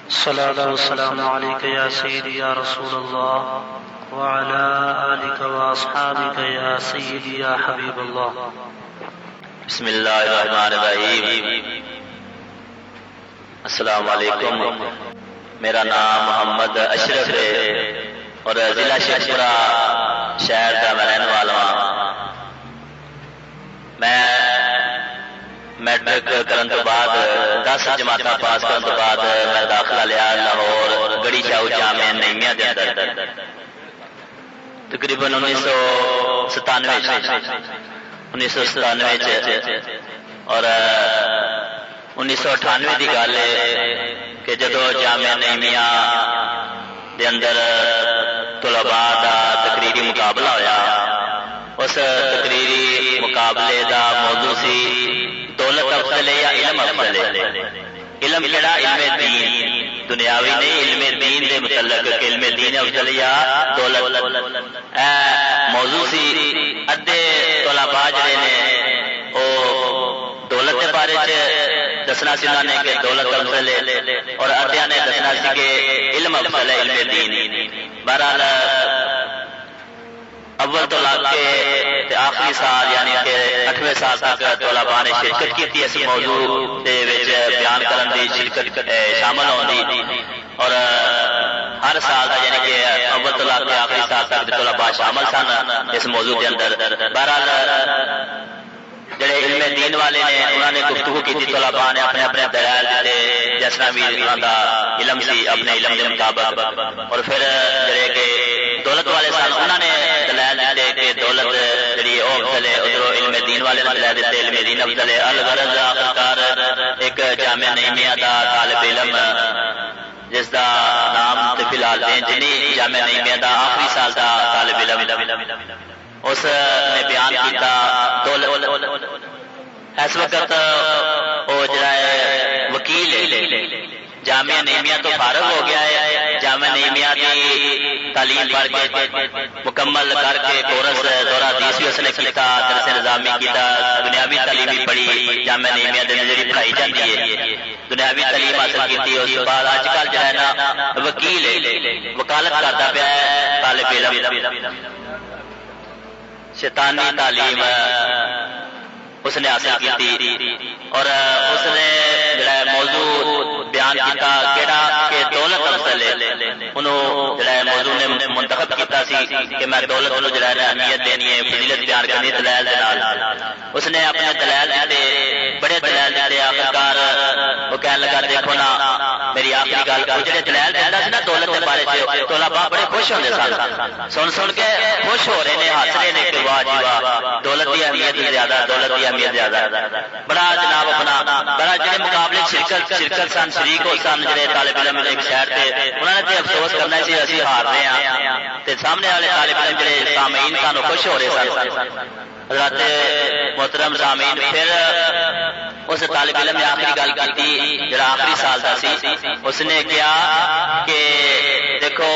الصلاة والسلام عليك يا سيدي يا رسول الله وعلى آلك وأصحابك يا سيدي يا حبيب الله. بسم اللہ الرحمن الرحیم. السلام علیکم. میرا نام محمد اشرف ہے اور ضلع شیخپورہ شہر کا میں رہنے والا ہوں. میں میٹرک کرن تو بعد 10 جماعت پاس کرن تو بعد میں داخلہ لیا لاہور گڑی شاہو جامعہ نعیمیہ دے اندر تقریباً 1997 اور 1998 کی گل ہے کہ جدو جامعہ نعیمیہ دے اندر طلباء دا تقریری مقابلہ ہویا. اس تقریری مقابلے دا موضوع سی دولت افضل ہے یا علم افضل ہے. علم کیڑا؟ علم دین، دنیاوی نہیں، علم دین دے متعلق علم دین افضل یا دولت. موضوع سی ادھے طلباء جڑے نے او دولت کے بارے دسنا سی انہوں نے کہ دولت افضل ہے اور ادھیاں نے دسنا سی کہ علم افضل ہے، علم دین. بہرحال اول تو لا کے آخری سال یعنی کہ 8ویں سال تک طلباء نے شرکت کی تھی. اس موضوع دے وچ بیان کرن دی شرکت شامل ہوندی اور ہر سال دا یعنی کہ اول تو لا کے آخری سال تک طلباء شامل سن اس موضوع دے اندر. بہرحال جڑے علم دین والے نے انہوں نے گفتگو کی تھی، طلباء نے اپنے اپنے دلائل دیتے جس بھی انہوں دا علم سی اپنے علم کے مطابق. اور پھر جڑے کہ دولت والے سن انہوں نے دلائل دیتے کہ دولت جڑی او افضل ہے. ادھر علم دین والے نے دلائل دیتے علم دین افضل ہے. الغرض آخرکار ایک جامعہ نعیمیہ دا طالب علم جس دا نام فی الحال جنی جامعہ نعیمیہ دا آخری سال دا طالب علم اس نے بیان کیتا دولت. اس وقت وہ جڑا ہے وکیل ہے جامعہ نعیمیہ تو فارغ ہو گیا ہے. جامعہ نعیمیہ کی تعلیم پڑھ کے مکمل کر کے کورس دورہ حدیث بھی اس نے کیتا، درس نظامی کیتا، دنیاوی تعلیم بھی پڑھی جامعہ نعیمیہ دے جڑی پڑھائی جاتی ہے. دنیاوی تعلیم حاصل کی اس کے بعد اج کل جو ہے نا وکیل ہے، وکالت کرتا پیا ہے طالب علم. شیطانی تعلیم اس نے حاصل کی تھی اور اس نے جڑا موضوع بیان کیتا کیڑا کہ دولت افضل ہے. انہوں جڑا موضوع نے منتخب کیتا سی کہ میں دولت نو جڑا ہے اہمیت دینی ہے، فضیلت بیان کرنی دلائل دے نال. اس نے اپنے دلائل دیتے، بڑے دلائل دیتے. آخرکار وہ کہنے لگا دیکھو نا میری آخری گل وہ جڑے دلائل دیتا سی نا دولت کے بارے سے طلباء بڑے خوش ہوندے سن سن کے خوش ہو رہے ہیں، ہنس رہے ہیں کہ واہ جی واہ دولت کی اہمیت زیادہ، دولت کی اہمیت زیادہ. بڑا جناب اپنا بڑا جڑے مقابلے شرکت سن شریک ہو سن جڑے طالب علم ایک شہر تے انہوں نے تے افسوس کرنا سی اسی ہار رہے ہیں تے سامنے والے طالب علم جڑے سامعین سن خوش ہو رہے سن. حضرات محترم سامعین پھر اس طالب علم نے آخری گل کی جڑا آخری سال دا سی. اس نے کہا کہ دیکھو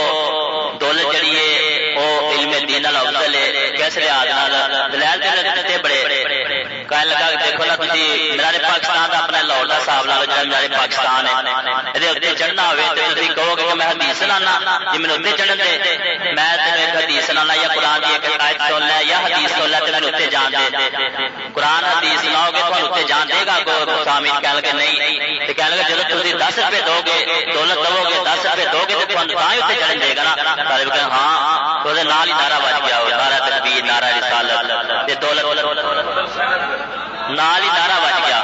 دولت جڑی ہے وہ علم دین نال افضل ہے. کیسے لحاظ نال دلائل دیتے بڑے کہنے لگا کہ دیکھو نا تسی مینار پاکستان دا اپنا لاہور دا حساب لا لو جڑا مینار پاکستان ہے یہ اتنے چڑھنا ہوئے تو تسی کہو گے کہ میں حدیث سنانا جی مینوں اتنے چڑھن دے، میں تینوں ایک حدیث سنانا یا قرآن کی ایک آیت سن لے یا حدیث سن لے تے مینوں اتنے جان دے. قرآن حدیث سناؤ گے تو اتنے جان دے گا کوئی سامعین کہنے لگے نہیں تے کہنے لگے جدوں تسی 10 روپے دو گے دولت دو گے 10 روپے دو گے تے تھانوں تاں ہی اتنے چڑھن دے گا نا. طالب کہے ہاں تو نال ہی نعرہ بج گیا، نعرہ تکبیر، نعرہ رسالت تے دولت نال ہی نعرہ بج گیا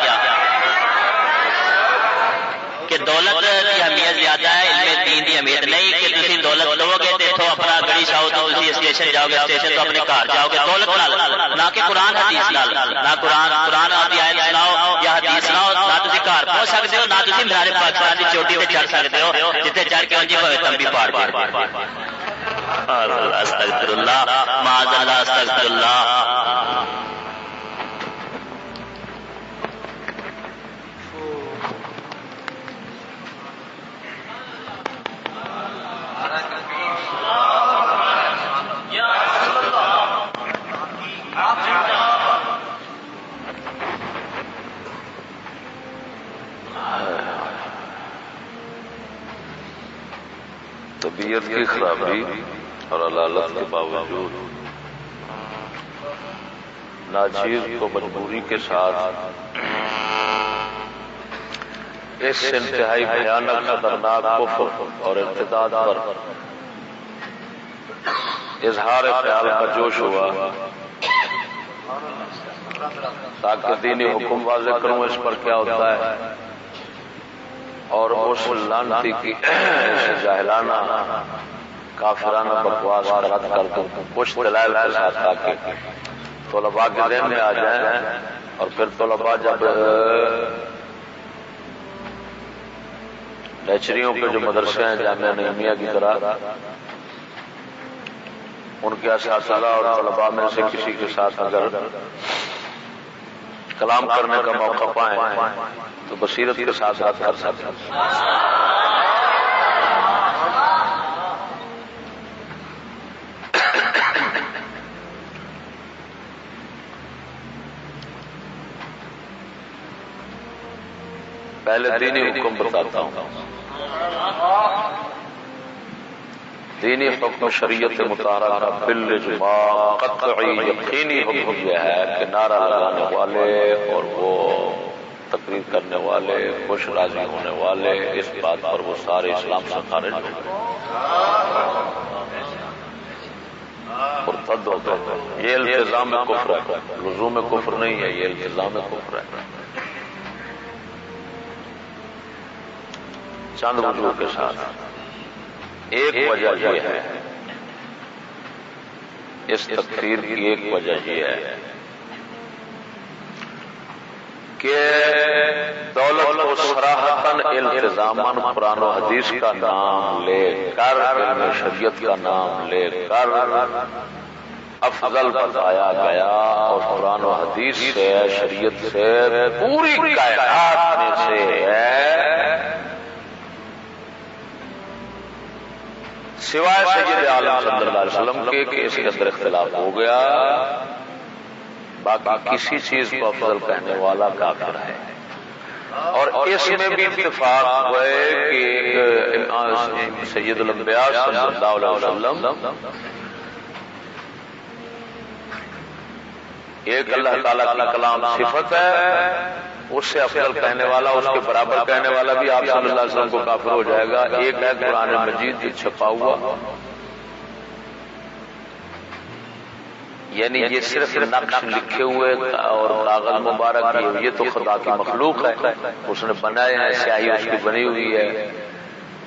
کہ دولت کی اہمیت زیادہ ہے، علم دین کی اہمیت نہیں. کہ تسی دولت لو گے تے اتوں اپنا گڑی شاؤ تو تسی اسٹیشن جاؤ گے، اسٹیشن تو اپنے گھر جاؤ گے دولت نال، نہ کہ قرآن حدیث نال. نہ قرآن دی آیت سناؤ یا حدیث سناؤ نہ تسی گھر پہنچ سکتے ہو، نہ تسی مینار پاکستان کی چوٹی تے چڑھ سکتے ہو جتے چڑھ کے انجی بھوے تمبی پاڑ پاڑ. استغفر اللہ معاذ اللہ استغفر اللہ. طبیعت کی خرابی اور علالت کے باوجود ناچیز کو مجبوری کے ساتھ اس انتہائی بھیانک خطرناک کفر اور ارتداد پر اظہار خیال کا جوش ہوا تاکہ دینی حکم واضح کروں اس پر کیا ہوتا ہے اور اس لعنتی کی جاہلانہ کافرانہ بکواس کا رد کر دوں کچھ دلائل کے ساتھ تاکہ طلباء کے ذہن میں آ جائیں اور پھر طلباء جب نیچریوں کے جو مدرسے ہیں جامعہ نعیمیہ کی طرح ان کے اساتذہ اور طلباء میں سے کسی کے ساتھ اگر کلام کرنے کا موقع پائیں تو بصیرت کے ساتھ رد کر سکتے ہیں۔ پہلے دینی حکم بتاتا ہوں۔ دینی حکم شریعت مطہرہ کا بالاجماع قطعی یقینی حکم یہ ہے کہ نعرہ لگانے والے اور وہ تقریر کرنے والے خوش راضی ہونے والے اس بات پر وہ سارے اسلام سے خارج ہو گئے، مرتد ہو گئے۔ یہ التزام کفر ہے، لزوم کفر نہیں ہے، یہ التزام کفر ہے۔ چند وجوہ کے ساتھ ایک وجہ یہ ہے، اس تقریر کی ایک وجہ یہ ہے کہ دولت کو صراحتاً التزاماً قرآن و حدیث کا نام لے کر علم شریعت کا نام لے کر افضل بتایا گیا اور قرآن و حدیث سے شریعت سے پوری کائنات میں سے ہے سوائے سید عالم صلی اللہ علیہ وسلم کے کہ اس کے اندر اختلاف ہو گیا، باقی کسی چیز کو افضل کہنے والا کافر ہے۔ اور اس میں بھی اتفاق ہوئے کہ سید الانبیاء صلی اللہ علیہ وسلم ایک اللہ تعالیٰ کا کلام صفت ہے، اس سے افضل کہنے والا اس کے برابر کہنے والا بھی آپ صلی اللہ علیہ وسلم کو کافر ہو جائے گا۔ ایک ہے قرآن مجید جو چھپا ہوا، یعنی یہ صرف نقش لکھے ہوئے اور کاغذ مبارک یہ تو خدا کی مخلوق ہے، اس نے بنائے ہیں، سیاہی اس کی بنی ہوئی ہے،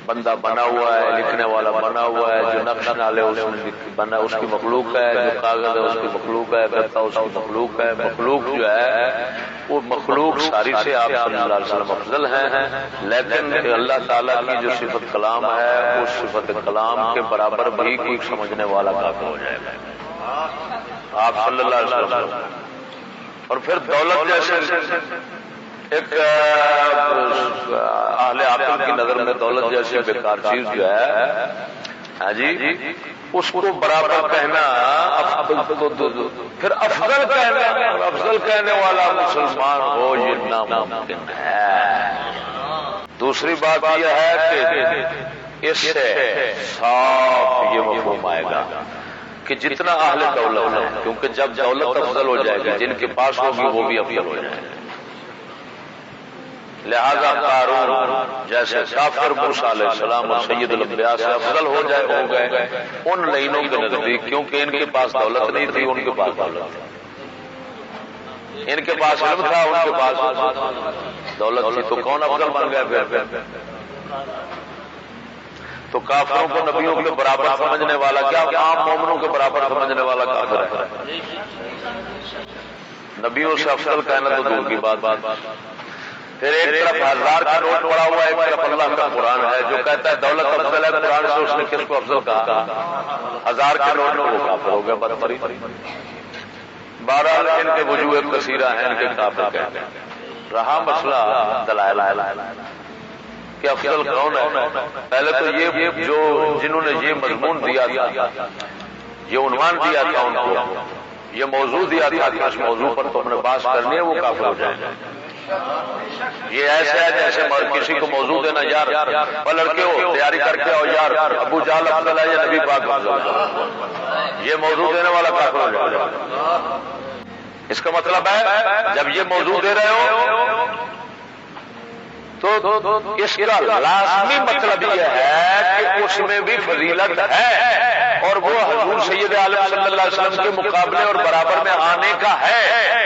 بندہ بنا ہوا ہے، لکھنے والا بنا ہوا ہے، جو نقش نالے اس نے بنا اس کی مخلوق ہے، جو کاغذ ہے اس کی مخلوق ہے، گتا اس کی مخلوق ہے۔ مخلوق جو ہے وہ مخلوق ساری سے آپ صلی اللہ علیہ وسلم افضل ہیں، لیکن اللہ تعالیٰ کی جو صفت کلام ہے اس صفت کلام کے برابر بھی کوئی سمجھنے والا کافر ہو جائے گا آپ صلی اللہ علیہ وسلم۔ اور پھر دولت جیسے ایک اہل عقل کی نظر میں دولت جیسی بیکار چیز جو ہے ہاں جی اس کو برابر کہنا پھر افضل کہنا، افضل کہنے والا مسلمان ہو یہ ناممکن ہے۔ دوسری بات یہ ہے کہ اس سے صاف یہ مفہوم آئے گا کہ جتنا اہل دولت ہے، کیونکہ جب دولت افضل ہو جائے گی جن کے پاس ہوگی وہ بھی افضل ہو جائے گا، لہذا قارون جیسے کافر موسیٰ علیہ السلام اور سید الانبیاء سے افضل ہو گئے ان لینوں کے نزدیک، کیونکہ ان کے پاس دولت نہیں تھی، ان کے پاس دولت تھی، ان کے پاس علم تھا، ان کے پاس دولت تھی، تو کون افضل بن گیا پھر؟ تو کافروں کو نبیوں کے برابر سمجھنے والا کیا عام مومنوں کے برابر سمجھنے والا کافر ہے؟ نبیوں سے افضل کہنا تو دور کی بات۔ پھر ایک طرف 1000 کا نوٹ پڑا ہوا ہے، ایک طرف اللہ کا قرآن ہے جو کہتا ہے دولت افضل ہے، قرآن سے اس نے کس کو افضل کہا؟ 1000 کے نوٹ میں وہ کافر ہو گیا بدتری۔ بہرحال ان کے وجوہ کثیرہ ہیں، ان کے کافر کہتے ہیں۔ رہا مسئلہ دلائل کہ افضل کون ہے، پہلے تو یہ جو جنہوں نے یہ مضمون دیا تھا، یہ عنوان دیا تھا ان کو، یہ موضوع دیا تھا کہ اس موضوع پر تم نے بحث کرنی ہے، وہ کافر ہو جائے گا۔ یہ ایسے ہے جیسے کسی کو موضوع دینا، یار اور لڑکے ہو تیاری کر کے آؤ، یار ابو جہل افضل ہے یا نبی پاک افضل ہے، یہ موضوع دینے والا کافر ہو جائے گا۔ اس کا مطلب ہے جب یہ موضوع دے رہے ہو تو اس کا لازمی مطلب یہ ہے کہ اس میں بھی فضیلت ہے اور وہ حضور سید عالم صلی اللہ علیہ وسلم کے مقابلے اور برابر میں آنے کا ہے،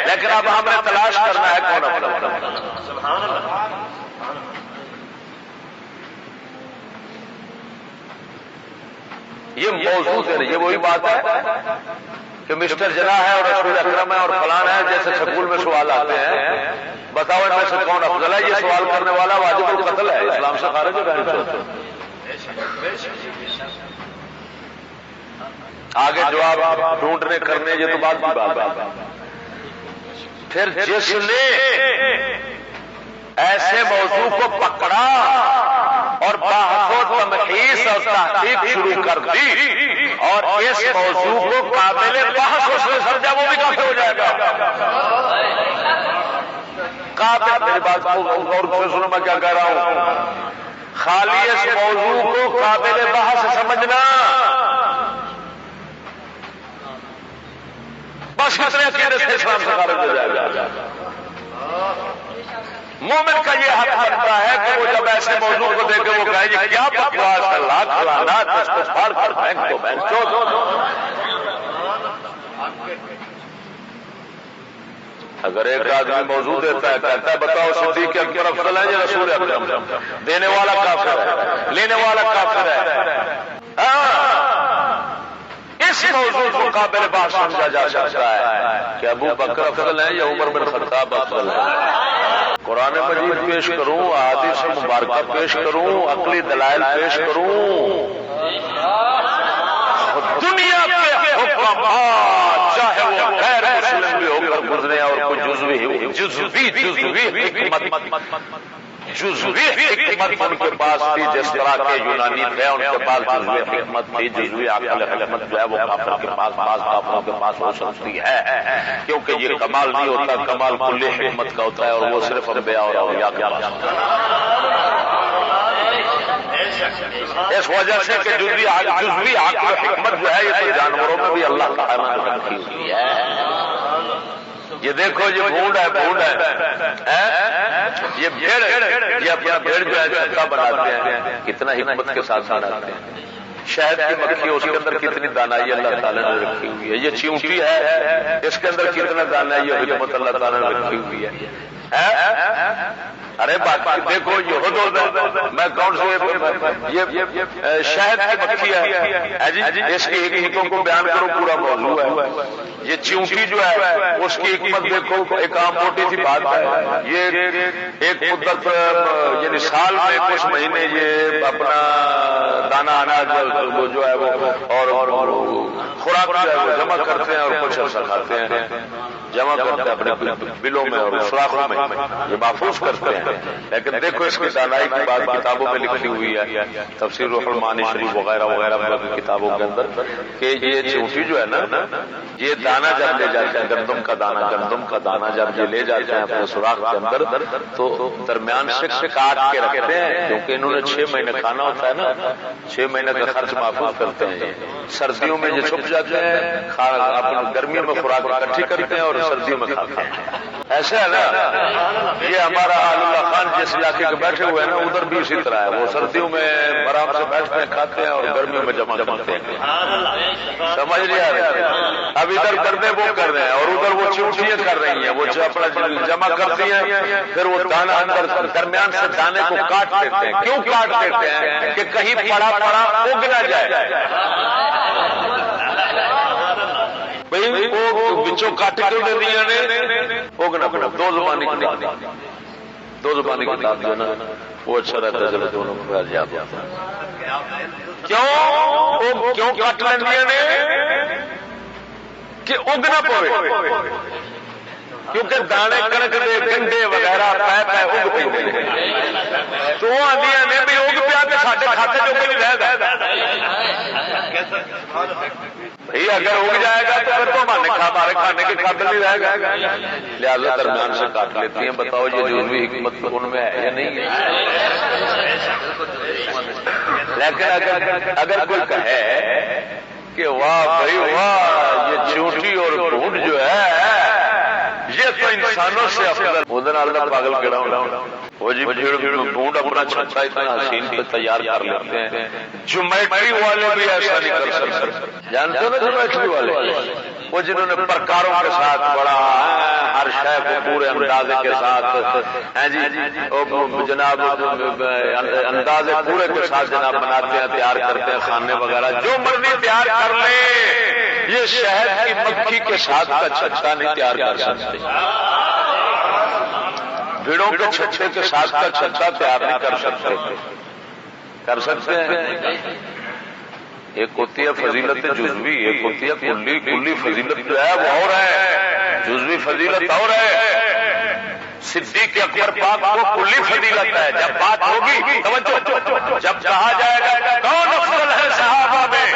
لیکن اب ہمیں تلاش کرنا ہے کون افضل ہے۔ یہ موضوع ہے، یہ وہی بات ہے کہ مسٹر جناح ہے اور رسول اکرم ہے اور فلان ہے، جیسے سکول میں سوال آتے ہیں بتاؤ ان میں سے کون افضل ہے، یہ سوال کرنے والا واجب القتل ہے، اسلام سے خارج ہے۔ آگے جواب ڈھونڈنے کرنے یہ تو بات کی بات ہے۔ پھر جس نے ایسے موضوع کو پکڑا اور بحث و تمحیص اور تحقیق شروع کر دی اور اس موضوع کو قابل بحث اس نے سمجھا، وہ بھی کافر ہو جائے گا۔ قابل، میری بات کو غور سے سنو میں کیا کہہ رہا ہوں، خالی اس موضوع کو قابل بحث سمجھنا، بس اتنے عقیدے سے اسلام سے خارج ہو جائے گا۔ مومن کا یہ حق بنتا ہے کہ وہ جب ایسے موضوع کو دیکھے وہ کہے جی کیا بکواس ہے، لاکھ لعنات، اس کو پھاڑ کر پھینک دو بہن چود۔ اگر ایک آدمی موضوع دیتا ہے کہتا ہے بتاؤ صدیق اکبر افضل ہے یا رسول اکرم، دینے والا کافر ہے، لینے والا کافر ہے۔ اس موضوع کو قابل بحث سمجھا جا سکتا ہے کہ ابو بکر افضل ہے یا عمر بن خطاب افضل ہے۔ قرآن مجید پیش کروں، احادیث مبارکہ پیش کروں، عقلی دلائل پیش کروں، دنیا کے حکامات چاہے وہ غیر مسلم بھی ہو کر گزرے اور کوئی جزوی حکمت ان کے پاس تھی، جس طرح کے یونانی تھے ان کے پاس جزوی حکمت تھی، جزوی عقل حکمت جو ہے وہ کافر کے پاس، بعض کافروں کے پاس ہو سکتی ہے، کیونکہ یہ کمال نہیں ہوتا، کمال کلی حکمت کا ہوتا ہے اور وہ صرف انبیاء اور اولیاء کے پاس ہوتا ہے۔ اس وجہ سے کہ جزوی عقل حکمت جو ہے یہ تو جانوروں میں بھی اللہ تعالیٰ نے رکھی ہوئی ہے۔ یہ دیکھو یہ بھونڈ ہے، بھونڈ ہے، یہ بھیڑ، یہ اپنا بھیڑ جو ہے چھکا بناتے ہیں، کتنا حکمت کے ساتھ بناتے ہیں۔ شہد کی مکھی اس کے اندر کتنی دانائی اللہ تعالیٰ نے رکھی ہوئی ہے۔ یہ چیونٹی ہے، اس کے اندر کتنا دانائی اور حکمت اللہ تعالیٰ نے رکھی ہوئی ہے۔ ارے بات دیکھو یہ حدود ہے، میں کون سے یہ شہد کی مکھی ہے، اس کی حکمتوں کو بیان کرو، پورا موضوع ہے۔ یہ چیونٹی جو ہے اس کی حکمت دیکھو، ایک عام موٹی سی بات ہے، یہ ایک مدت یعنی سال میں کچھ مہینے یہ اپنا دانا اناج جو ہے وہ اور خوراک جو ہے وہ جمع کرتے ہیں اور کچھ عرصہ کھاتے ہیں، جمع کرتے ہیں اپنے بلوں میں اور سوراخوں میں، یہ محفوظ کرتے ہیں۔ لیکن دیکھو اس کی دانائی کی بات کتابوں میں لکھی ہوئی ہے، تفسیر روح المعانی شریف وغیرہ وغیرہ کتابوں کے اندر، کہ یہ چیونٹی جو ہے نا، یہ دانا جب لے جاتے ہیں، گندم کا دانا جب یہ لے جاتے ہیں اپنے سوراخ کے اندر تو درمیان سے کاٹ کے رکھتے ہیں، کیونکہ انہوں نے 6 مہینے کھانا ہوتا ہے نا، 6 مہینے کا خرچ محفوظ کرتے ہیں۔ سردیوں میں یہ چھپ جاتے ہیں، اپنے گرمیوں میں خوراک اکٹھی کرتے ہیں اور سردیوں میں کھاتے ہیں۔ ایسا ہے نا، یہ ہمارا آل اللہ خان جس علاقے کے بیٹھے ہوئے ہیں نا، ادھر بھی اسی طرح ہے، وہ سردیوں میں آرام سے بیٹھتے ہیں، کھاتے ہیں اور گرمیوں میں جمع کرتے ہیں۔ سمجھ نہیں آ رہا؟ اب ادھر کرنے وہ کر رہے ہیں اور ادھر وہ چیونٹیاں کر رہی ہیں، وہ اپنا جمع کرتی ہیں، پھر وہ دانا اندر درمیان سے دانے کو کاٹ دیتے ہیں۔ کیوں کاٹ دیتے ہیں؟ کہ کہیں پڑا اگ نہ جائے، بھائی وہ بچوں کاٹ کیوں دے دیا نے، اگ نہ پڑا۔ دو زبانی کتاب جو ہے نا وہ اچھا رہتا ہے، جب دونوں کو یاد ہوتا ہے۔ کیوں کاٹ لیا نے کہ اگ نہ پڑے، کیونکہ دانے کنک دے گنڈے وغیرہ پہ اگ پہ تو وہ آدھی نے بھی اگ پیا کہ ساڈے کھاتے جو کوئی نہیں رہ گا، بھائی اگر اگ جائے گا تو پھر تو ہمارے کھانے کے قابل نہیں رہے گا، لہٰذا درمیان سے کاٹ لیتی ہیں۔ بتاؤ یہ جو بھی حکمت ان میں ہے یا نہیں ہے؟ لیکن اگر کوئی کہے کہ واہ بھائی واہ یہ چونٹی اور بھونڈ جو ہے یہ تو انسانوں سے افضل، ادھر اللہ پاگل کہڑا ہونا وہ جی ڈھونڈ اپنا چھچا اتنا حسین پہ تیار کر لیتے ہیں۔ جومیٹری والے بھی ایسا نہیں کر سکتے، جانتے ہو نا جومیٹری والے، وہ جنہوں نے پرکاروں کے ساتھ بڑا ہر شے کو پورے اندازے کے ساتھ ہیں جی جناب اندازے پورے کے ساتھ جناب بناتے ہیں، تیار کرتے ہیں کھانے وغیرہ جو مرضی تیار کر لے، یہ شہد کی مکھی کے ساتھ کا چھچا نہیں تیار کر سکتے، بھیڑوں کے چھچے کے ساتھ کا چھچا تیار نہیں کر سکتے۔ کر سکتے ہیں؟ ایک ہوتی ہے فضیلت جزوی، ایک ہوتی ہے کلی۔ کلی فضیلت جو ہے وہ اور ہے، جزوی فضیلت اور ہے۔ صدیق اکبر پاک کو کلی فضیلت ہے۔ جب بات ہوگی توجہ، جب کہا جائے گا کون افضل ہے صحابہ میں،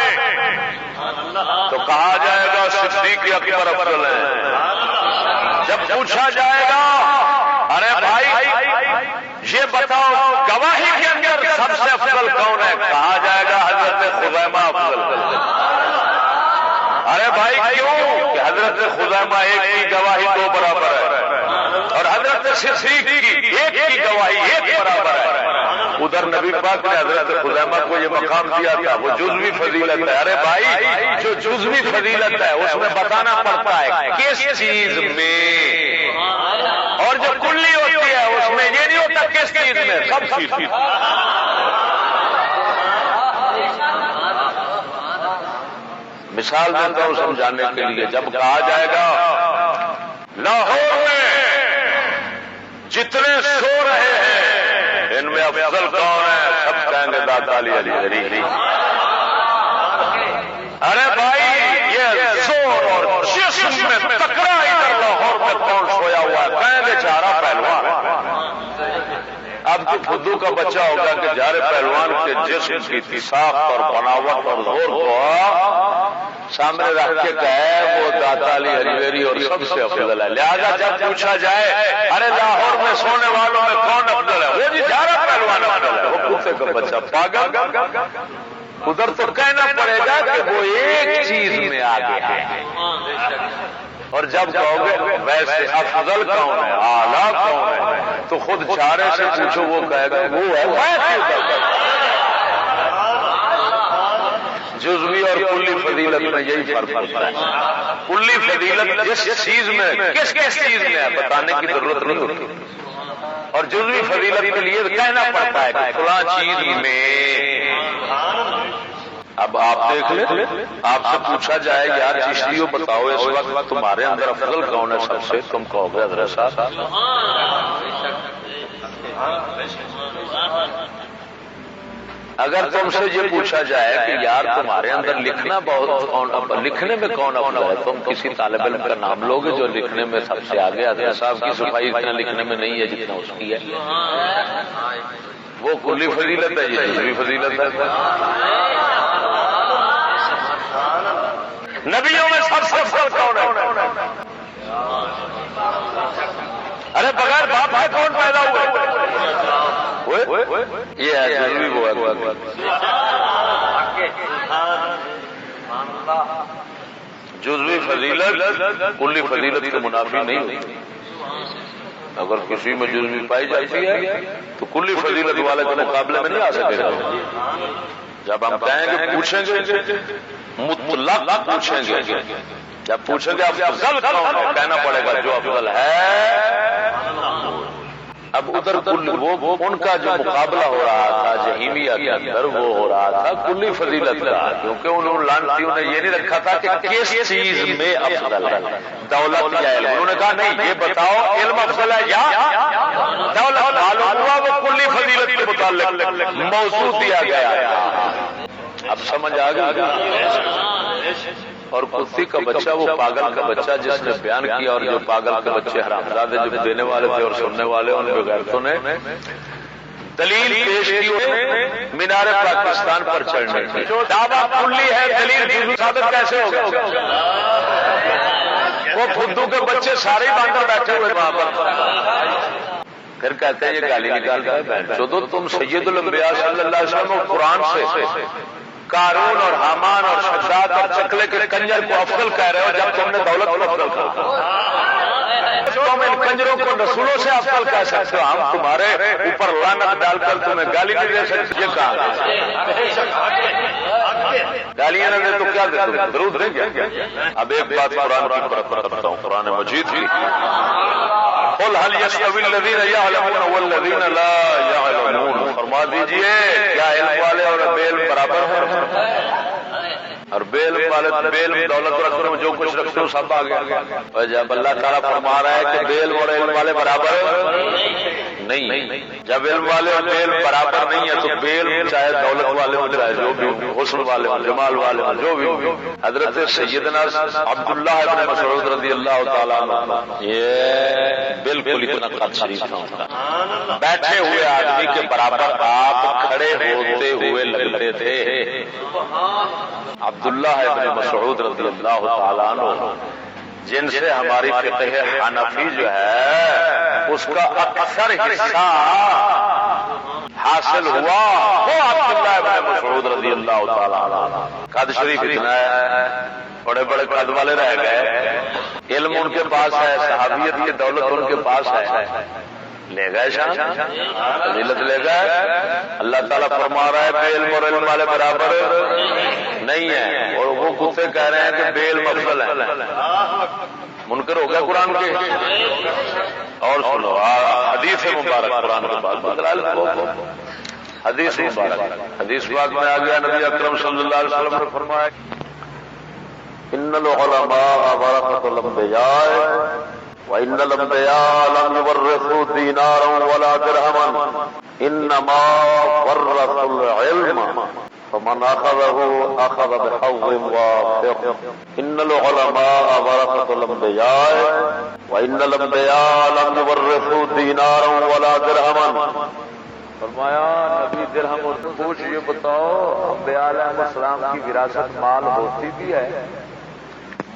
تو کہا جائے گا صدیق اکبر افضل ہے۔ جب پوچھا جائے گا ارے بھائی یہ بتاؤ گواہی کے اندر سب سے افضل کون ہے، کہا جائے گا حضرت خزیمہ افضل۔ ارے بھائی کیوں؟ کہ حضرت خزیمہ ایک کی گواہی دو برابر ہے اور حضرت صدیق کی ایک کی گواہی ایک برابر ہے۔ ادھر نبی پاک نے حضرت خزیمہ کو یہ مقام دیا تھا، وہ جزوی فضیلت ہے۔ ارے بھائی جو جزوی فضیلت ہے اس میں بتانا پڑتا ہے کس چیز میں، اور جو کلی ہوتی ہے اس میں یہ نہیں ہوتا کس چیز میں، سب چیز۔ مثال دیتا ہوں سمجھانے کے لیے، جب کہا جائے گا لاہور میں جتنے سو رہے ہیں ان میں افضل کون ہے، سب کہیں گے داتا علی علی۔ ارے بھائی یہ زور اور جسم میں تکڑا ادھر لاہور میں کون سویا ہوا ہے، کہیں گے جارا پہلوان۔ اب تو خدو کا بچہ ہوگا کہ جارے پہلوان کے جسم کی ساخت اور بناوٹ اور زور کو سامنے رکھ کے کہے وہ داتا علی حجویری اور سب سے افضل ہے۔ لہذا جب پوچھا جائے ارے لاہور میں سونے والوں میں کون افضل ہے، وہ جی جارا پہلوان افضل ہے۔ وہ کتے کا بچہ پاگل، ادھر تو کہنا پڑے گا کہ وہ ایک چیز میں آگے ہے۔ اور جب کہو گے ویسے افضل کون ہے، اعلیٰ کون ہے، تو خود چارے سے پوچھو وہ کہے گا وہ ہے۔ جزوی اور کلی فضیلت میں یہی فرق ہوتا ہے۔ کلی فضیلت جس چیز میں کس چیز میں ہے بتانے کی ضرورت نہیں ہوتی، اور جزوی فضیلت کے لیے کہنا پڑتا ہے کہ فلاں چیز میں۔ اب آپ دیکھ لیں، آپ سے پوچھا جائے یار چشتیوں بتاؤ اس وقت تمہارے اندر افضل کون ہے سب سے، تم کہو گے حضرت صاحب۔ اگر تم سے یہ پوچھا جائے کہ یار تمہارے اندر لکھنا لکھنے میں کون افضل ہے، تم کسی طالب علم کا نام لوگے جو لکھنے میں سب سے آگے، حضرت صاحب کی صفائی اتنا لکھنے میں نہیں ہے جتنا اس کی ہے، وہ کلی فضیلت ہے، یہ جزوی فضیلت ہے۔ نبیوں میں سب سے افضل کون ہے؟ ارے بغیر باپ ہے کون پیدا ہوئے؟ یہ ہے جزوی، وہ ہے جزوی فضیلت کلی فضیلت کے منافی نہیں ہوتی۔ اگر کسی میں جزوی پائی جاتی ہے تو کلی فضیلت والے کے مقابلے میں نہیں آ سکے گا۔ جب ہم کہیں گے پوچھیں گے مطلق پوچھیں گے، جب پوچھیں گے افضل کون ہے کہنا پڑے گا جو افضل ہے۔ اب ادھر وہ ان کا جو مقابلہ ہو رہا تھا جہیمیہ کے اندر وہ ہو رہا تھا کلی فضیلت کا، کیونکہ انہوں لانتیوں نے یہ نہیں رکھا تھا کہ کس چیز میں افضل ہے، دولت یا علم۔ انہوں نے کہا نہیں یہ بتاؤ علم افضل ہے یا دولت، معلوم ہوا وہ کلی فضیلت کے متعلق موضوع دیا گیا۔ اب سمجھ آ گئی۔ اور کتی کا بچہ وہ پاگل کا بچہ جس نے بیان کیا، اور جو پاگل کے بچے حرامزادے جو دینے والے تھے اور سننے والے ان بغیرتوں نے دلیل پیش کی مینار پاکستان پر چڑھنے کی، دعویٰ کلی ہے، دلیل جزو ثابت کیسے ہوگا؟ وہ فدو کے بچے سارے باندر بیٹھے ہوئے وہاں پر، پھر کہتے ہیں یہ گالی نکالتا ہے چودو تم سید الانبیاء صلی اللہ علیہ وسلم اور قرآن سے قارون اور حامان اور شداد اور چکلے کے کنجر کو افضل کہہ رہے ہو، جب تم نے دولت کو افضل کہا، تم ان کنجروں کو رسولوں سے افضل کہہ سکتے ہو، ہم تمہارے اوپر لعنت ڈال کر تمہیں گالی نہیں دے سکتے، یہ کہا گالیاں نہ دے تو کیا دے، تم درود دیں گے؟ اب ایک بات قرآن کی طرف رکھتا ہوں، قرآن مجید کی، قل هل يستوي الذين يعلمون والذين لا يعلمون، فرما دیجئے کیا علم والے اور بے علم برابر ہیں؟ اور بے علم والے دولت رکھنے میں جو کچھ رکھتے ہو سب آ گیا، اور جب اللہ تعالیٰ فرما رہا ہے کہ بے علم اور علم والے برابر نہیں، جب علم والے اور بے علم برابر نہیں ہے تو بے علم چاہے دولت والے ہوں چاہے جو بھی حسن والے ہوں جمال والے ہوں جو بھی ہوں، حضرت سیدنا عبداللہ ابن مسعود رضی اللہ تعالیٰ عنہ یہ بالکل اتنا قد شریف تھا، بیٹھے ہوئے آدمی کے برابر آپ کھڑے ہوتے ہوئے لگتے تھے، عبداللہ ابن مسعود رضی اللہ تعالیٰ عنہ جن سے ہماری فقہ حنفی جو ہے اس کا اکثر حصہ حاصل ہوا وہ عبداللہ ابن مسعود رضی اللہ تعالیٰ عنہ، قد شریف اتنا ہے، بڑے بڑے قد والے رہ گئے، علم ان کے پاس ہے، صحابیت کی دولت ان کے پاس ہے، لے گئے شان فضیلت لے گئے، اللہ تعالیٰ فرما رہا ہے بے علم اور علم والے برابر نہیں ہے، اور وہ کتے کہہ رہے ہیں کہ بے علم افضل ہے، منکر ہو گیا قرآن کے، اور سنو حدیث مبارک قرآن کے بعد حدیث مبارک، حدیث پاک میں آ گیا نبی اکرم صلی اللہ علیہ وسلم نے فرمایا ان العلماء ورثۃ الانبیاء وان الانبیاء لم يورثوا دینارا ولا درہما انما ورثوا العلم فمن اخذه اخذ بحظ وافر ان العلماء ورثۃ الانبیاء وان الانبیاء لم يورثوا دینارا ولا درہما، فرمایا نبی درہم اور پوچھ یہ بتاؤ انبیاء علیہ السلام کی وراثت مال ہوتی بھی ہے،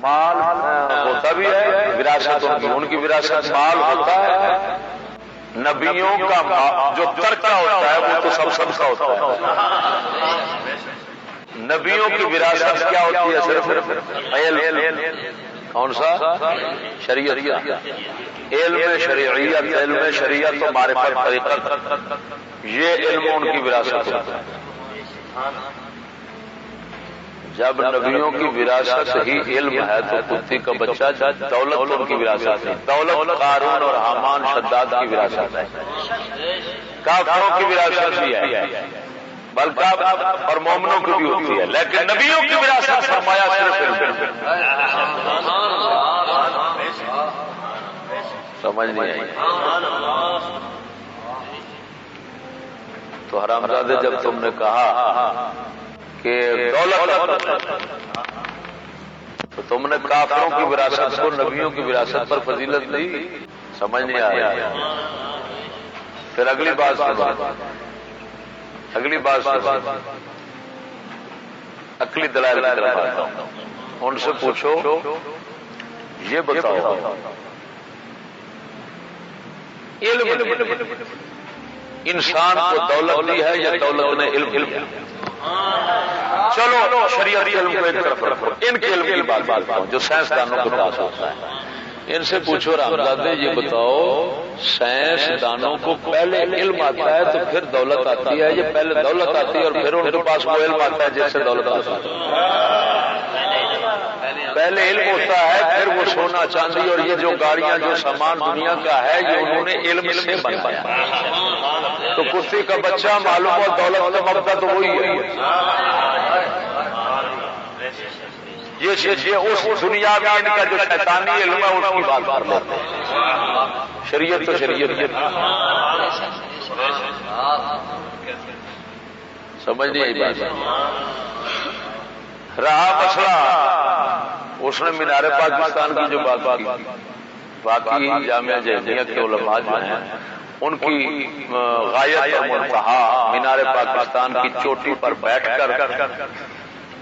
مال ہوتا بھی ہے، وراثت ان کی وراثت مال ہوتا ہے، نبیوں کا جو ترکہ ہوتا ہے وہ تو سب کا ہوتا ہے، نبیوں کی وراثت کیا ہوتی ہے؟ صرف علم، کون سا؟ شریعت، علم شریعت، علم شریعت و معرفت طریقت، یہ علم ان کی وراثت ہوتا ہے، جب نبیوں کی وراثت ہی علم ہے تو کتی کا بچہ دولت ان کی وراثت ہے، دولت قارون اور حامان شداد کی وراثت ہے، کافروں کی وراثت بھی ہے، بلکہ اور مومنوں کی بھی ہوتی ہے، لیکن نبیوں کی وراثت فرمایا صرف علم، سمجھ نہیں آئی؟ تو حرامزادے جب تم نے کہا کہ دولت تو تم نے کافروں کی وراثت کو نبیوں کی وراثت پر فضیلت نہیں، سمجھ نہیں آیا؟ پھر اگلی بات عقلی دلائل کی طرف آتا ہوں، ان سے پوچھو یہ بتاؤ علم انسان کو دولت دی ہے یا دولت نے علم دیا؟ چلو شریعت علم کو ایک طرف رکھو، ان کے علم کی بات کروں جو سائنسدانوں کے پاس ہوتا ہے، ان سے پوچھو رامزادے یہ بتاؤ سائنسدانوں کو پہلے علم آتا ہے تو پھر دولت آتی ہے، یہ پہلے دولت آتی ہے اور پھر ان کے پاس وہ علم آتا ہے جس سے دولت آتی ہے؟ پہلے علم ہوتا ہے، پھر وہ سونا چاندی اور یہ جو گاڑیاں جو سامان دنیا کا ہے یہ انہوں نے علم سے بنایا، تو کشتی کا بچہ معلوم ہو دولت کا مبدا تو وہی ہے، یہ اس دنیا میں ان کا جو شیطانی علم ہے اس کی بات کر لیتے ہیں، شریعت تو شریعت سمجھ نہیں آئی بات؟ رہا مسئلہ اس نے مینار پاکستان کی جو بات کی، باقی جامعہ جہمیہ کے علماء جو ہیں ان کی غایت اور منتہا مینار پاکستان کی چوٹی پر بیٹھ کر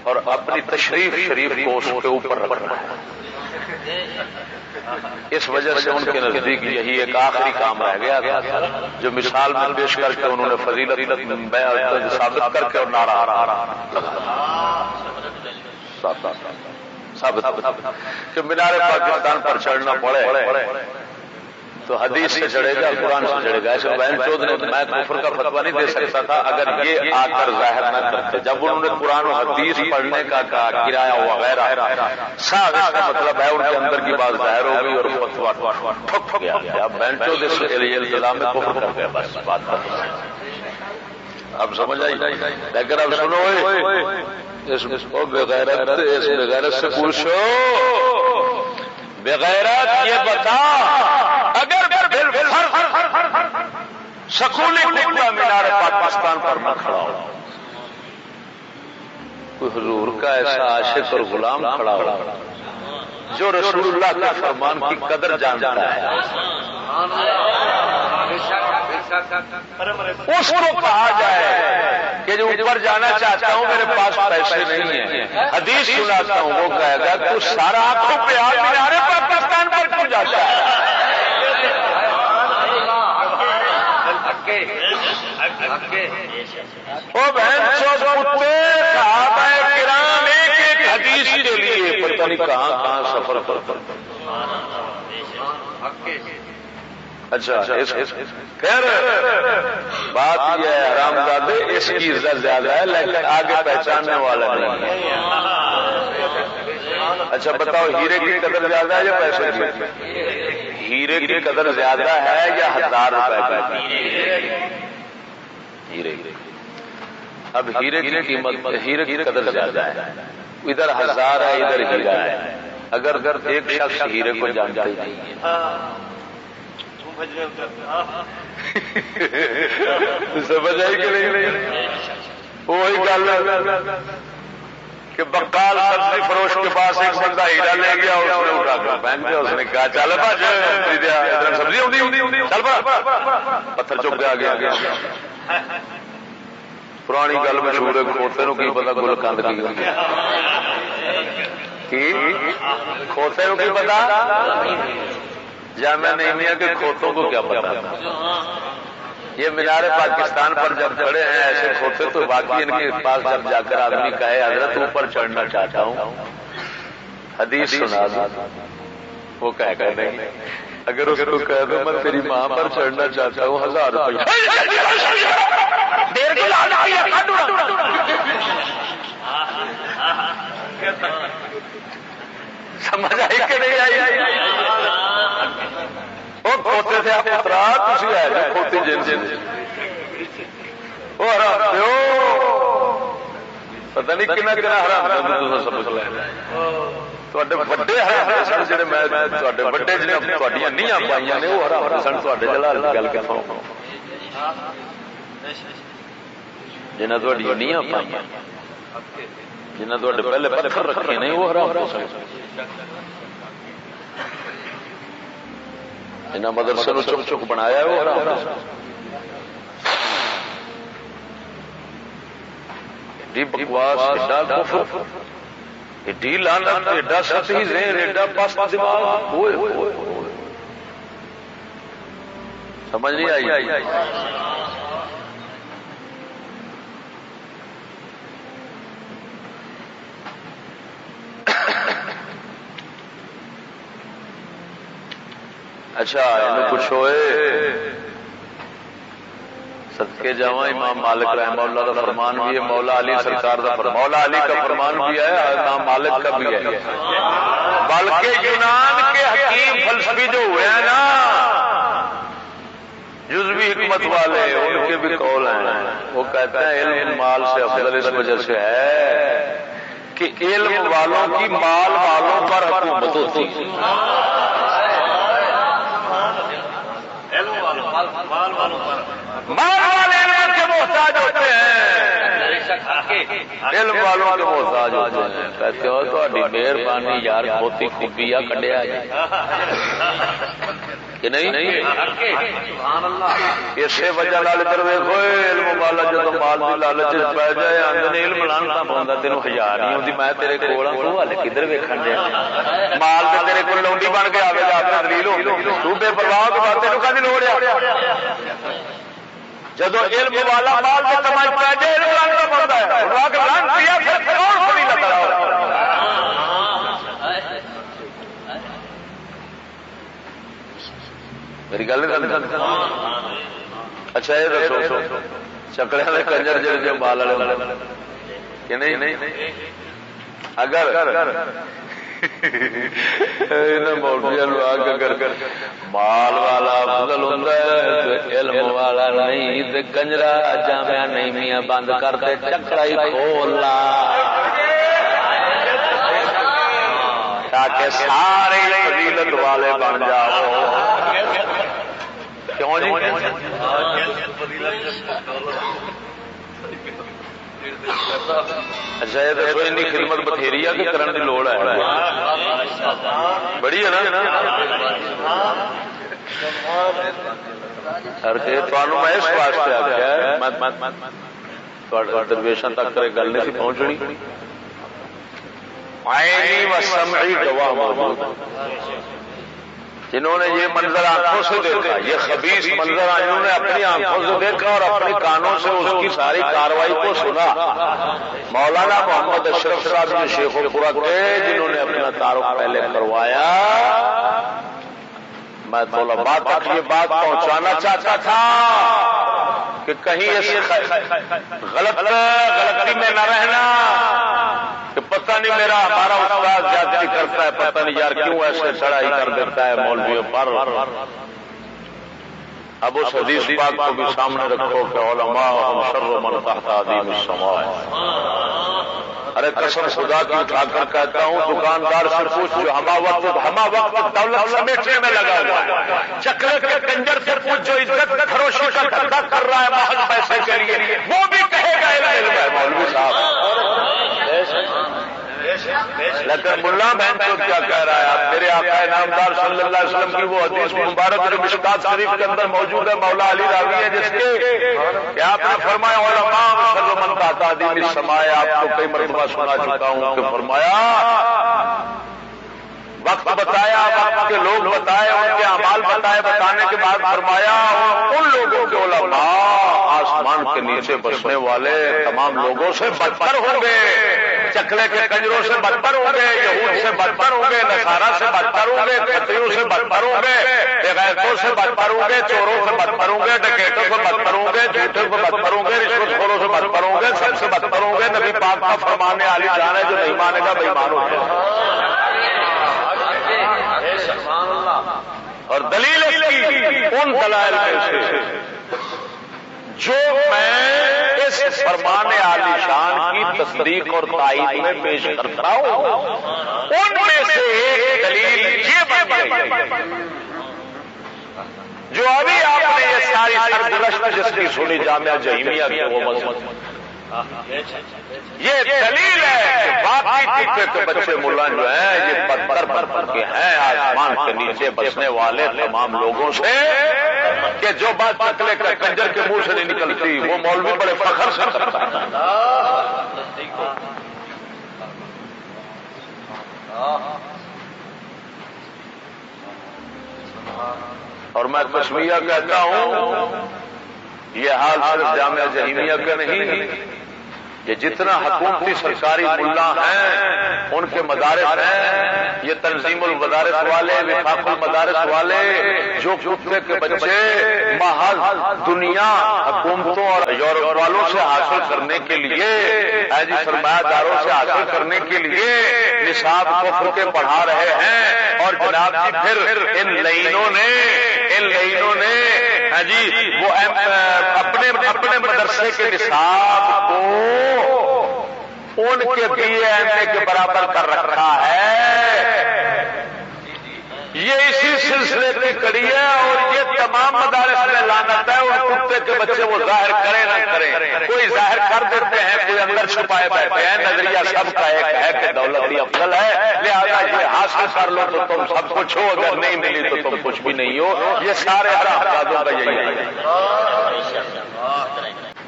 اور اپنی تشریف شریف کو اس کے اوپر رکھنا ہے. اس وجہ سے ان کے نزدیک یہی ایک آخری کام رہ گیا تھا جو مثال میں پیش کر کے انہوں نے فضیلت ثابت کر کے اور نعرہ ثابت کہ مینار پاکستان پر چڑھنا پڑے تو حدیث سے چڑھے گا، قرآن سے چڑھے گا. ایسے بہن چود نے میں کفر کا فتویٰ نہیں دے سکتا تھا اگر یہ آ کر ظاہر نہ کرتے. جب انہوں نے قرآن و حدیث پڑھنے کا کہا کرایہ وغیرہ صاحب اس کا مطلب ہے ان کے اندر کی بات ظاہر ہو گئی اور فتویٰ ٹھک گیا. اب بہن چود اس الزام میں کفر کر گیا. بس بات اب سمجھ آئی. لیکن اب سنو اس بغیرت سے پوچھو، بغیرت یہ بتا اگر سکولی ٹکڑا مینار پاکستان پر نہ کھڑا ہو، کوئی حضور کا ایسا عاشق اور غلام کھڑا ہو جو رسول اللہ کے فرمان کی قدر جانتا ہے، اس کو کہا جائے کہ جو اوپر جانا چاہتا ہوں میرے پاس پیسے نہیں ہیں، حدیث سناتا ہوں، وہ کہے گا تو سارا آنکھوں پہ آ مینار پاکستان پر کیوں جاتا ہے؟ وہ بہن چود کتے صحابہ کرام ایک ایک حدیث کے لیے پتہ نہیں کہاں کہاں سفر کرتے. اچھا خیر بات یہ ہے حرام زادے اس کی عزت زیادہ ہے لیکن آگے پہچاننے والا نہیں ہے. اچھا بتاؤ ہیرے کی قدر زیادہ ہے یا پیسے کی؟ ہیرے کی قدر زیادہ ہے یا 1000 روپے کی؟ ہیرے. اب ہیرے کی قیمت ہیرے کی قدر زیادہ ہے، ادھر 1000 ہے ادھر ہیرا ہے. اگر ایک شخص ہیرے کو جانتا ہی نہیں ہے سمجھ آئی کہ نہیں؟ وہی گل کہ بقال سبزی فروش کے پاس ایک بندہ ہیرا لے گیا اور اس نے اٹھا کر پہن دیا. اس نے کہا چل سبزی چل پتھر چک کے آگے پرانی گل مشہور ہے کھوتے نو کی پتا گل کند کی کھوتے نو کی پتا جامعہ نہیں میا کہ کھوتوں کو کیا پتا. یہ مینار پاکستان پر جب کھڑے ہیں ایسے کھوتے تو باقی ان کے پاس جب جا کر آدمی کہے حضرت اوپر چڑھنا چاہتا ہوں حدیث سنا دو، وہ کہہ کر نہیں. اگر اس کو کہہ دو میں تیری ماں پر چڑھنا چاہتا ہوں 1000 روپئے سمجھ آئی کہ نہیں آئی؟ وہ کھوتے تھے آپ اترا تھی ہے کھوتی جن وہ حرام دیو پتہ نہیں کنا کنا حرام دیو سمجھ لے بڑے حرام سن جڑے میں بڑے جنہیں نیاں پائیاں نے وہ حرام سن تے جلال گل کتوں جنہیں تھوڑی نیاں پائیاں جنہیں تھوڑے پہلے پتھر رکھے نہیں وہ حرام سن. انہیں مدرسے نو چک چک بنایا ہے وہ حرام. ایڈی بکواس ایڈا کفر ایڈی لعنت ایڈا سطحی ذہن ایڈا پست دماغ سمجھ نہیں آئی. اچھا انہوں کچھ ہوئے صدقے جاواں امام مالک رحمہ اللہ کا فرمان بھی ہے، مولا علی سرکار کا فرمان، مولا علی کا فرمان بھی ہے، امام مالک کا بھی ہے، بلکہ یونان کے حکیم فلسفی جو ہوئے ہیں نا جزوی حکمت والے ان کے بھی قول ہیں. وہ کہتے ہیں علم مال سے افضل اس وجہ سے ہے کہ علم والوں کی مال والوں پر حکومت ہوتی ہے. مال والے علم کے محتاج ہوتے ہیں، علم والوں کے محتاج ہوتے ہیں. کہتے ہو تو مہربانی یار بہت ہی خوبیا کڈیا جائے کہ نہیں؟ اسی وجہ ادھر ویکھو علم والا جب مال کی لالچ پی جائے آدھے علم لانتا پاؤں تینوں ہزار نہیں آتی میں تیرے کول ہوں تو ہل کدھر ویکھن دیا مال تو تیرے کول لونڈی بن کے آئے گا اپنا دلیل ہو تو بے پرواہ کے بعد تینوں کدی لوڑ ہے جب علم والا مال کے کمائی پی جائے علم لانتا پاؤں میری گل اچھا یہ دسو چکڑے والے کنجر جڑے مال والے کہ نہیں اگر مال والا افضل ہوتا ہے علم والا نہیں کنجرا جامع نہیں میاں بند کرتے چکرا ہی کھولا تاکہ سارے فضیلت والے بن جاؤ کیوں جی اچھا یہ دسو ان کی خدمت بتھیری ہے کہ کرن کی لوڑ ہے بڑی ہے نا میں اس واسطے آخیا درویشن تک گل نہیں پہنچنی عینی و سمعی گواہ موجود جنہوں نے یہ منظر آنکھوں سے دیکھا یہ خبیث منظر انہوں نے اپنی آنکھوں سے دیکھا اور اپنی کانوں سے اس کی ساری کاروائی کو سنا مولانا محمد اشرف صاحب نے شیخ القرا کے جنہوں نے اپنا تعارف پہلے کروایا میں طلباء تک یہ بات پہنچانا چاہتا تھا کہ کہیں غلطی میں نہ رہنا کہ پتہ نہیں میرا ہمارا استاد زیادتی کرتا ہے پتہ نہیں یار کیوں ایسے چڑھائی کر دیتا ہے مولویوں پر اب اس حدیث پاک کو بھی سامنے رکھو کہ علماء ہم شر من تحت عظیم السماء ارے قسم خدا کی اٹھا کر کہتا ہوں دکاندار سے پوچھ جو ہما وقت دولت سمیٹنے میں لگا ہوا ہے چکر کے کنجر سے پوچھ جو عزت فروشی کا دھندا کر رہا ہے محض پیسے کے لیے وہ بھی کہے گا علم ہے مولوی صاحب لیکن ملا بہن تو کیا کہہ رہا ہے آپ میرے آقا نامدار صلی اللہ علیہ وسلم کی وہ حدیث مبارک جو مشکات شریف کے اندر موجود ہے مولا علی راوی ہے جس کے کہ آپ نے فرمایا علماء شر من تحت عظیم السماء آپ کو کئی مرتبہ سنا چکا ہوں کہ فرمایا وقت بتایا وقت کے لوگ بتائے ان کے اعمال بتائے بتانے کے بعد فرمایا ان لوگوں کے علماء آسمان کے نیچے بسنے والے تمام لوگوں سے بدتر ہوں گے چکلے کے کنجروں سے بدتر ہوں گے یہود سے بدتر ہوں گے نصارہ سے بدتر ہوں گے کھتریوں سے بدتر ہوں گے بغیرتوں سے بدتر ہوں گے چوروں سے بدتر ہوں گے ڈکیتوں سے بدتر ہوں گے جھوٹوں سے بدتر ہوں گے رشوت خوروں سے بدتر ہوں گے سب سے بدتر ہوں گے نبی پاک کا فرمانے علی جان ہے جو نہیں مانے گا بے ایمان ہو گیا اور دلیل ان دلائل میں سے جو میں اس فرمان عالی شان کی تصدیق اور تائید میں پیش کرتا ہوں ان میں سے ایک دلیل یہ بن گئی جو ابھی آپ نے یہ ساری سرگزشت جس کی سنی جامعہ جہمیہ کی وہ مسئلہ یہ دلیل ہے کہ باقی طبقے کے بچے ملا جو ہیں یہ بدتر کے ہیں آسمان کے نیچے بسنے والے تمام لوگوں سے کہ جو بات چکلے کا کنجر کے منہ سے نہیں نکلتی وہ مولوی بڑے فخر سے کرتا ہے اور میں تسمیہ کہتا ہوں یہ حال صرف جامعہ جہمیہ کا نہیں یہ جتنا حکومتی سرکاری ملا ہیں ان کے مدارس ہیں یہ تنظیم المدارس والے وفاق المدارس والے جو کتے کے بچے محض دنیا حکومتوں اور یورپ والوں سے حاصل کرنے کے لیے سرمایہ داروں سے حاصل کرنے کے لیے نصاب کفر کے پڑھا رہے ہیں اور جناب جی پھر ان لائنوں نے جی وہ اپنے مدرسے کے نصاب کو ان کے بی ایم اے کے برابر کر رکھا ہے یہ اسی سلسلے کی کڑی ہے اور یہ تمام مدارس میں لعنت ہے ان کتے کے بچے وہ ظاہر کریں نہ کریں، کوئی ظاہر کر دیتے ہیں کوئی اندر چھپائے بیٹھے ہیں. نظریہ سب کا ایک ہے کہ دولت ہی افضل ہے، لہذا یہ حاصل کر لو تو تم سب کچھ ہو، اگر نہیں ملی تو تم کچھ بھی نہیں ہو. یہ سارے حرامزادوں کا یہی ہے.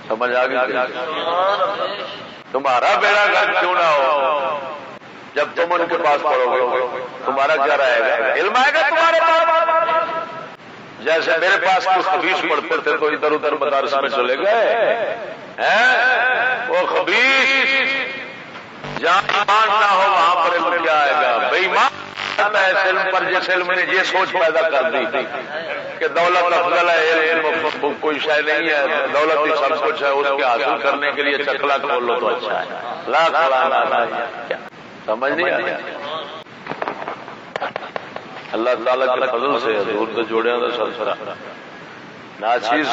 سمجھ آ گئی؟ تمہارا بیڑا گرک کیوں نہ ہو جب تم ان کے پاس پڑھو گے، تمہارا کیا رہے گا؟ علم آئے گا تمہارے پاس. جیسے میرے پاس کچھ خبیث پڑھتے تھے تو ادھر ادھر مدارس میں چلے گئے. وہ خبیث جہاں ایمان نہ ہو وہاں پر علم کیا آئے گا؟ بے ایمان ہے اس علم پر جس علم نے یہ سوچ پیدا کر دی کہ دولت افضل ہے، علم کوئی شے نہیں ہے، دولت ہی سب کچھ ہے، اس کے حاصل کرنے کے لیے چکلا کھول لو تو اچھا ہے. لا سمجھ نہیں آیا. اللہ تعالیٰ کے فضل سے حضور تو جوڑے سلسلہ ناچیز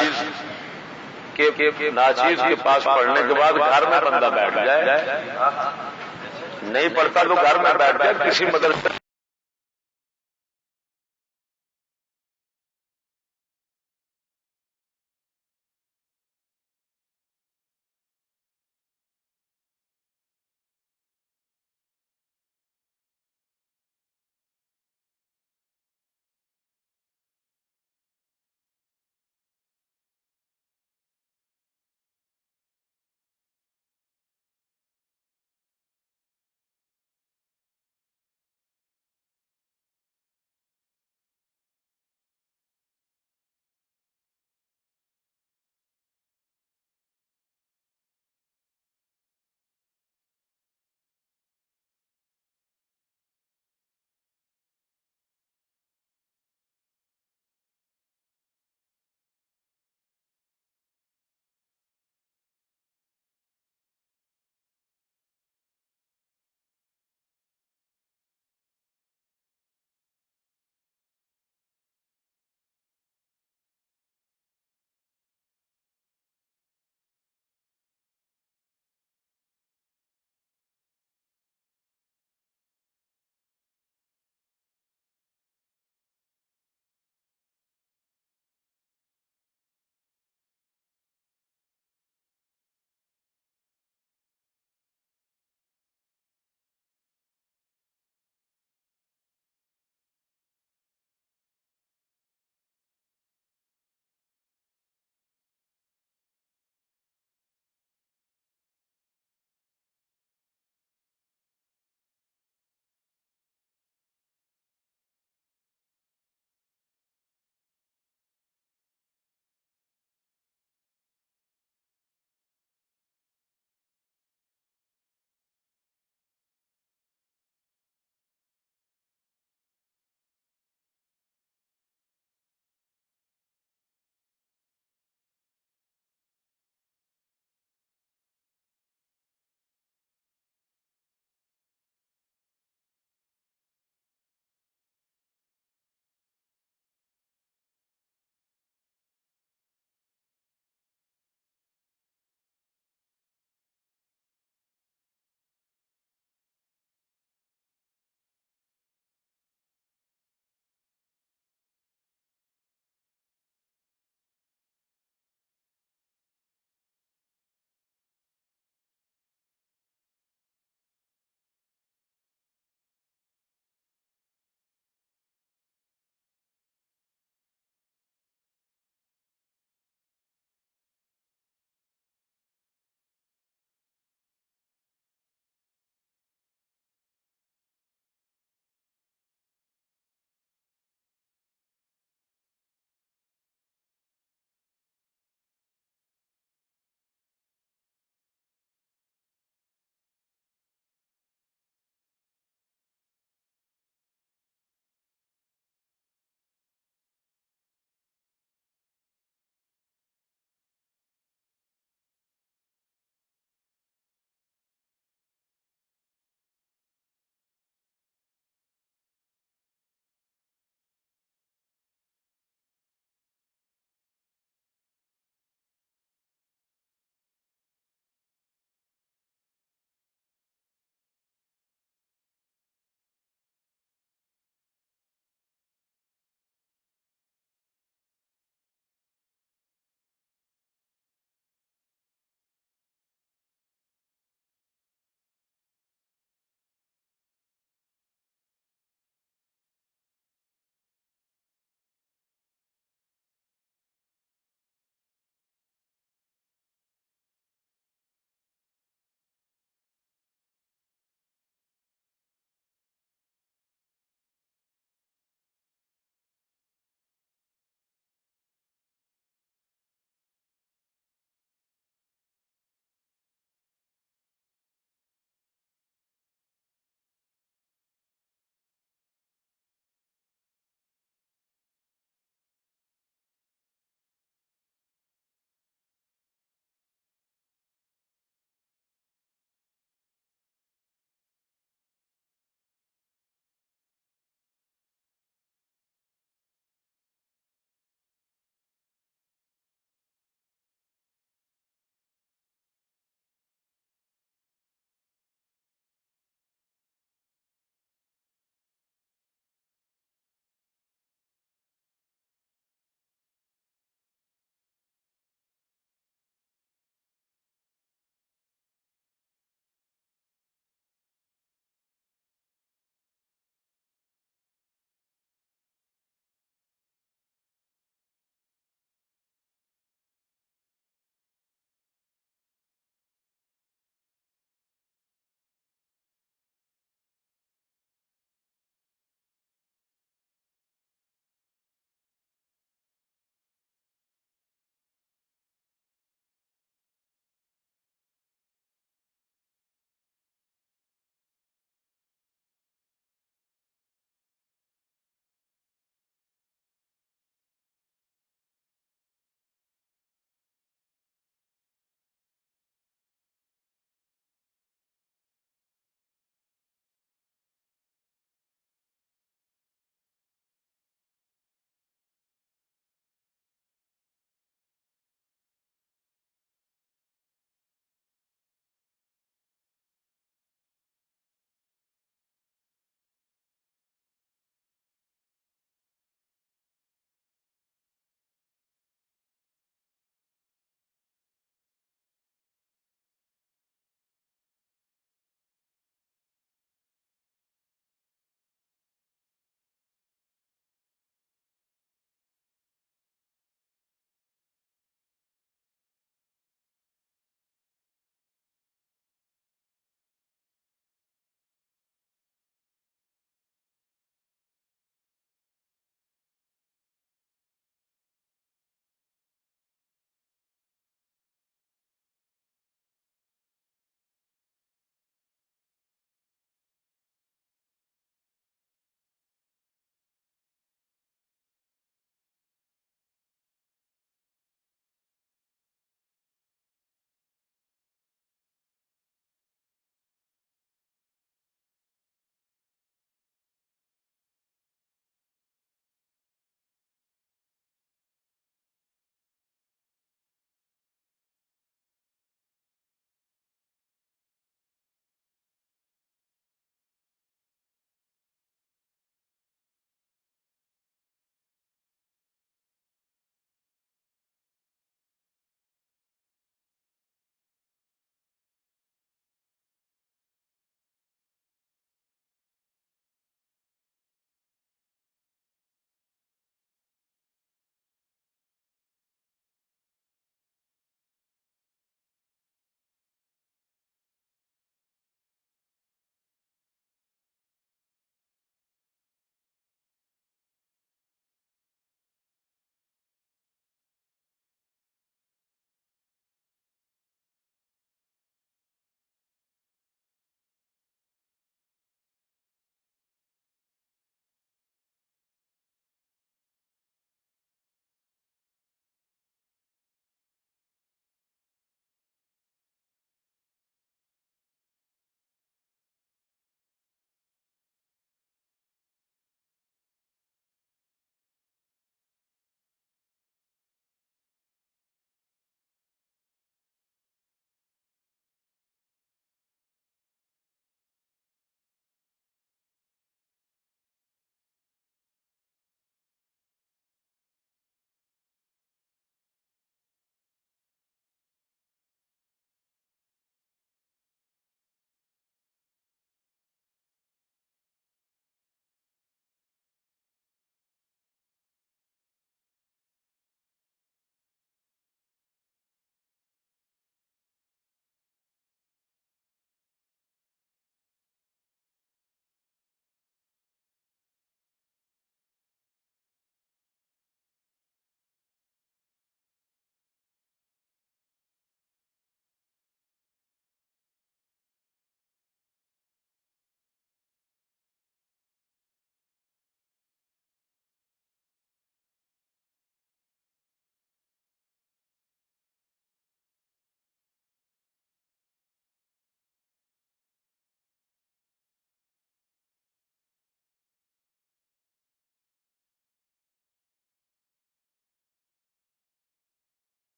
کے پاس پڑھنے کے بعد گھر میں بندہ بیٹھ جائے، نہیں پڑھتا تو گھر میں بیٹھ جائے کسی مدرسے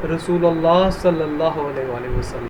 رسول اللہ صلی اللہ علیہ وسلم.